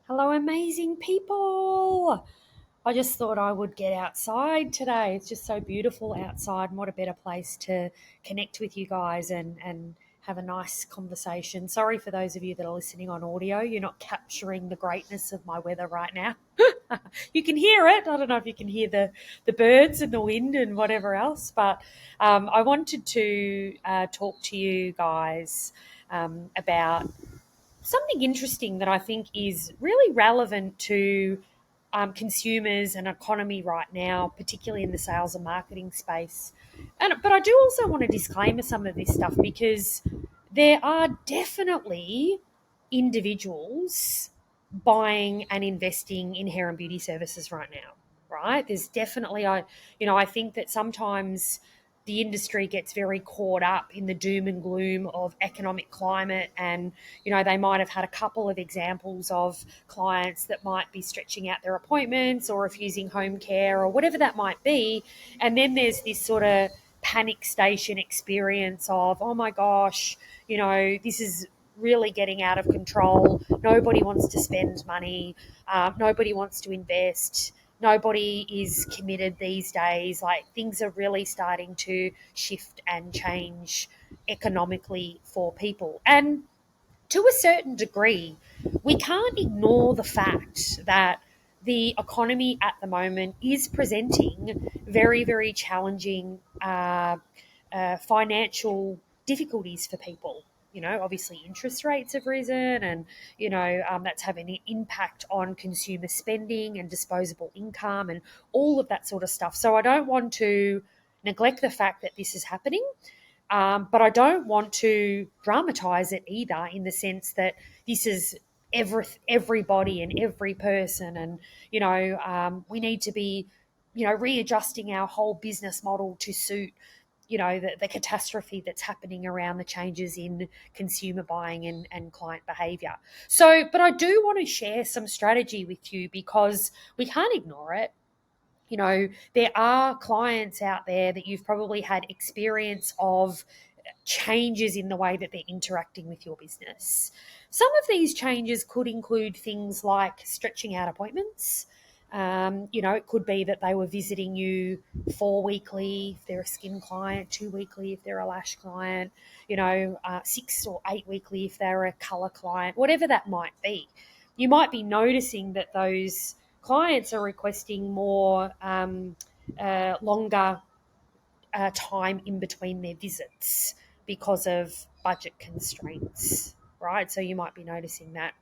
Hello, amazing people. I just thought I would get outside today. It's just so beautiful outside, and what a better place to connect with you guys and have a nice conversation. Sorry for those of you that are listening on audio. You're not capturing the greatness of my weather right now. You can hear it. I don't know if you can hear the birds and the wind and whatever else, but I wanted to talk to you guys about something interesting that I think is really relevant to consumers and economy right now, particularly in the sales and marketing space. But I do also want to disclaimer some of this stuff because there are definitely individuals buying and investing in hair and beauty services right now. Right? There's definitely I think that sometimes the industry gets very caught up in the doom and gloom of economic climate, and they might have had a couple of examples of clients that might be stretching out their appointments or refusing home care or whatever that might be. And then there's this sort of panic station experience of, oh my gosh, this is really getting out of control. Nobody wants to spend money. Nobody wants to invest. Nobody is committed these days. Like, things are really starting to shift and change economically for people. And to a certain degree, we can't ignore the fact that the economy at the moment is presenting very, very challenging financial difficulties for people. Obviously interest rates have risen, and that's having an impact on consumer spending and disposable income and all of that sort of stuff. So I don't want to neglect the fact that this is happening. But I don't want to dramatize it either, in the sense that this is everybody and every person, and we need to be readjusting our whole business model to suit the catastrophe that's happening around the changes in consumer buying and client behavior. So, but I do want to share some strategy with you because we can't ignore it. There are clients out there that you've probably had experience of changes in the way that they're interacting with your business. Some of these changes could include things like stretching out appointments. It could be that they were visiting you 4 weekly if they're a skin client, 2 weekly if they're a lash client, 6 or 8 weekly if they're a color client, whatever that might be. You might be noticing that those clients are requesting more longer time in between their visits because of budget constraints, right? So you might be noticing that.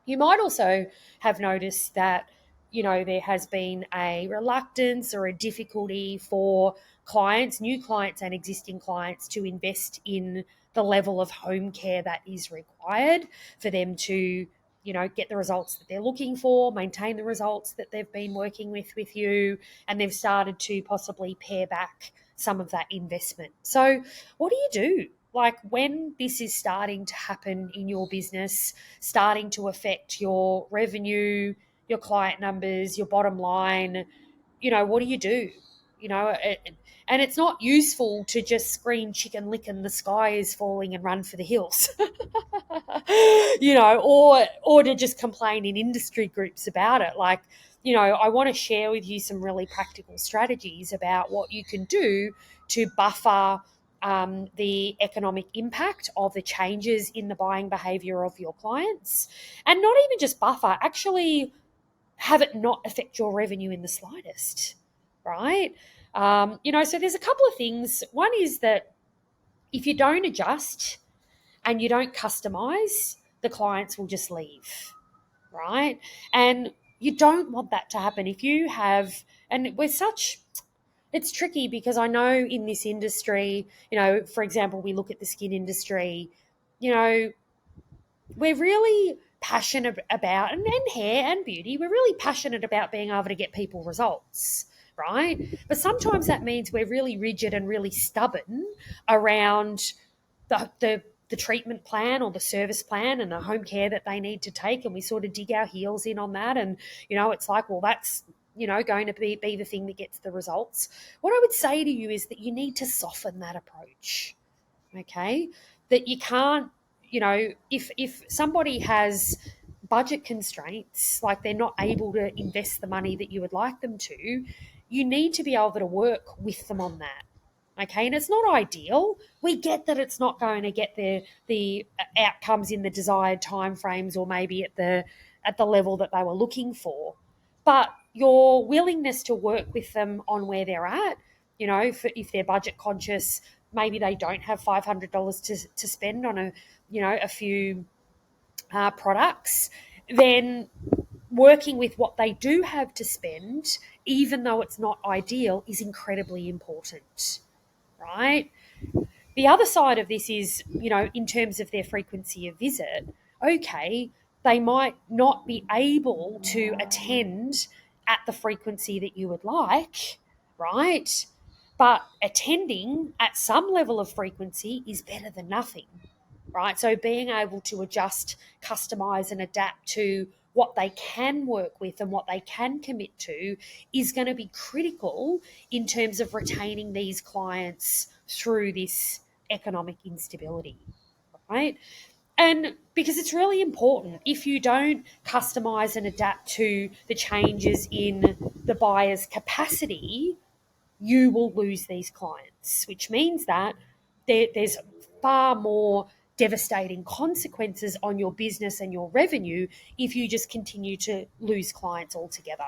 You might also have noticed that, there has been a reluctance or a difficulty for clients, new clients and existing clients, to invest in the level of home care that is required for them to, get the results that they're looking for, maintain the results that they've been working with you, and they've started to possibly pare back some of that investment. So what do you do? Like, when this is starting to happen in your business, starting to affect your revenue, your client numbers, your bottom line, what do you do? And it's not useful to just scream chicken lick and the sky is falling and run for the hills, or to just complain in industry groups about it. Like, I want to share with you some really practical strategies about what you can do to buffer the economic impact of the changes in the buying behavior of your clients, and not even just buffer, actually have it not affect your revenue in the slightest, right? So there's a couple of things. One is that if you don't adjust and you don't customize, the clients will just leave, right? And you don't want that to happen. If you have, and it's tricky because I know in this industry, for example, we look at the skin industry, we're really passionate about, and hair and beauty, we're really passionate about being able to get people results, right? But sometimes that means we're really rigid and really stubborn around the treatment plan or the service plan and the home care that they need to take, and we sort of dig our heels in on that, and it's like, well, that's going to be the thing that gets the results. What I would say to you is that you need to soften that approach. Okay, that you can't, if somebody has budget constraints, like they're not able to invest the money that you would like them to, you need to be able to work with them on that. Okay, and it's not ideal. We get that it's not going to get the outcomes in the desired timeframes, or maybe at the level that they were looking for. But your willingness to work with them on where they're at, if they're budget conscious, maybe they don't have $500 to spend on a few products, then working with what they do have to spend, even though it's not ideal, is incredibly important, right? The other side of this is, in terms of their frequency of visit, okay, they might not be able to attend at the frequency that you would like, right? But attending at some level of frequency is better than nothing, right? So being able to adjust, customize, and adapt to what they can work with and what they can commit to is going to be critical in terms of retaining these clients through this economic instability, right? And because it's really important, if you don't customize and adapt to the changes in the buyer's capacity, you will lose these clients, which means that there's far more devastating consequences on your business and your revenue if you just continue to lose clients altogether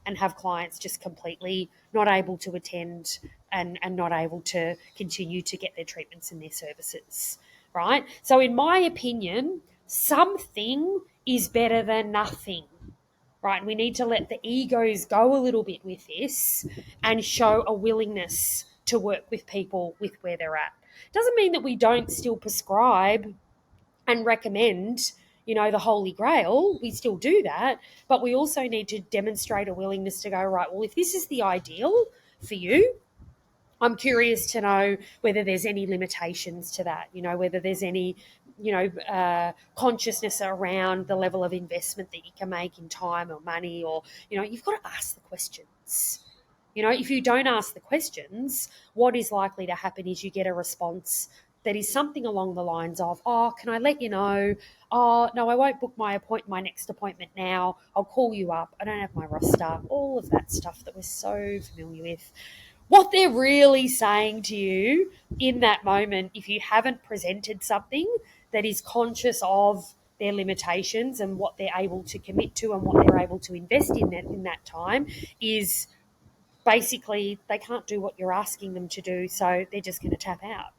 and have clients just completely not able to attend and not able to continue to get their treatments and their services, right? So, in my opinion, something is better than nothing, right? We need to let the egos go a little bit with this and show a willingness to work with people with where they're at. Doesn't mean that we don't still prescribe and recommend, the Holy Grail. We still do that, but we also need to demonstrate a willingness to go, right, well, if this is the ideal for you, I'm curious to know whether there's any limitations to that, whether there's any, consciousness around the level of investment that you can make in time or money, or, you've got to ask the questions. If you don't ask the questions, what is likely to happen is you get a response that is something along the lines of, oh, can I let you know? Oh, no, I won't book my next appointment now. I'll call you up. I don't have my roster. All of that stuff that we're so familiar with. What they're really saying to you in that moment, if you haven't presented something that is conscious of their limitations and what they're able to commit to and what they're able to invest in that time, is basically they can't do what you're asking them to do, so they're just going to tap out.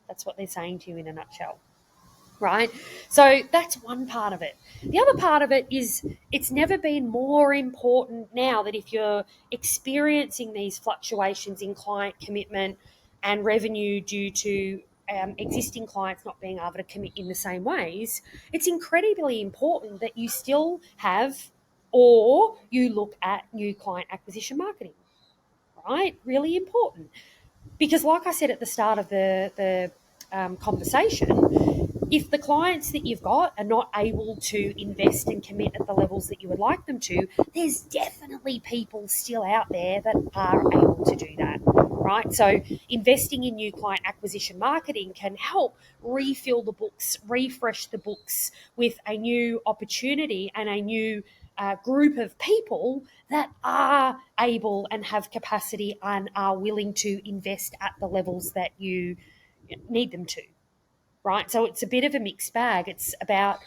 That's what they're saying to you in a nutshell, right? So that's one part of it. The other part of it is it's never been more important now that if you're experiencing these fluctuations in client commitment and revenue due to existing clients not being able to commit in the same ways, it's incredibly important that you still have, or you look at new client acquisition marketing, right? Really important. Because like I said at the start of the conversation, if the clients that you've got are not able to invest and commit at the levels that you would like them to, there's definitely people still out there that are able to do that, right? So investing in new client acquisition marketing can help refill the books, refresh the books with a new opportunity and a new group of people that are able and have capacity and are willing to invest at the levels that you need them to, right? So it's a bit of a mixed bag. It's about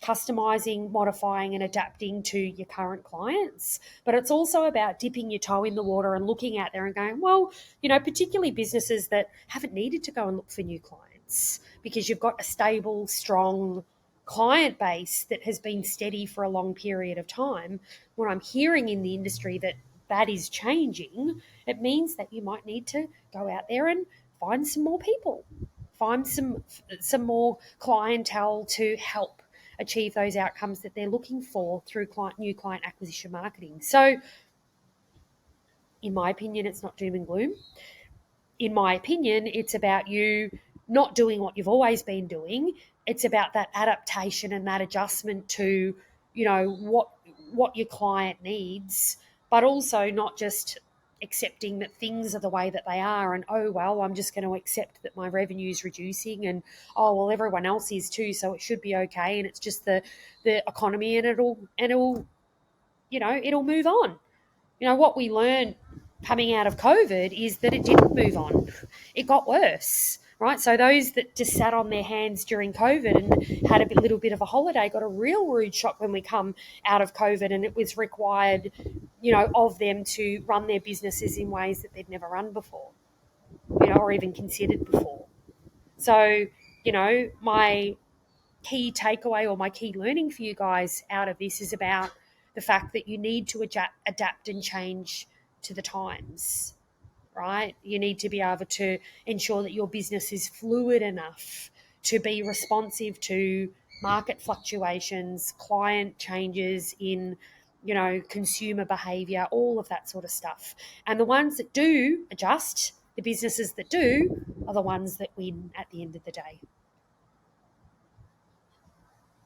customizing, modifying, and adapting to your current clients. But it's also about dipping your toe in the water and looking out there and going, well, particularly businesses that haven't needed to go and look for new clients because you've got a stable, strong client base that has been steady for a long period of time. What I'm hearing in the industry that is changing, it means that you might need to go out there and find some more people, find some more clientele to help achieve those outcomes that they're looking for through new client acquisition marketing. So, in my opinion, it's not doom and gloom. In my opinion, it's about you not doing what you've always been doing. It's about that adaptation and that adjustment to, what your client needs, but also not just accepting that things are the way that they are, and oh well, I'm just going to accept that my revenue is reducing, and oh well, everyone else is too, so it should be okay, and it's just the economy, and it'll it'll move on. What we learned coming out of COVID is that it didn't move on. It got worse, right? So those that just sat on their hands during COVID and had a little bit of a holiday got a real rude shock when we come out of COVID, and it was required, of them to run their businesses in ways that they'd never run before, or even considered before. So, my key takeaway or my key learning for you guys out of this is about the fact that you need to adapt and change to the times, right? You need to be able to ensure that your business is fluid enough to be responsive to market fluctuations, client changes in, consumer behavior, all of that sort of stuff. And the ones that do adjust, the businesses that do, are the ones that win at the end of the day.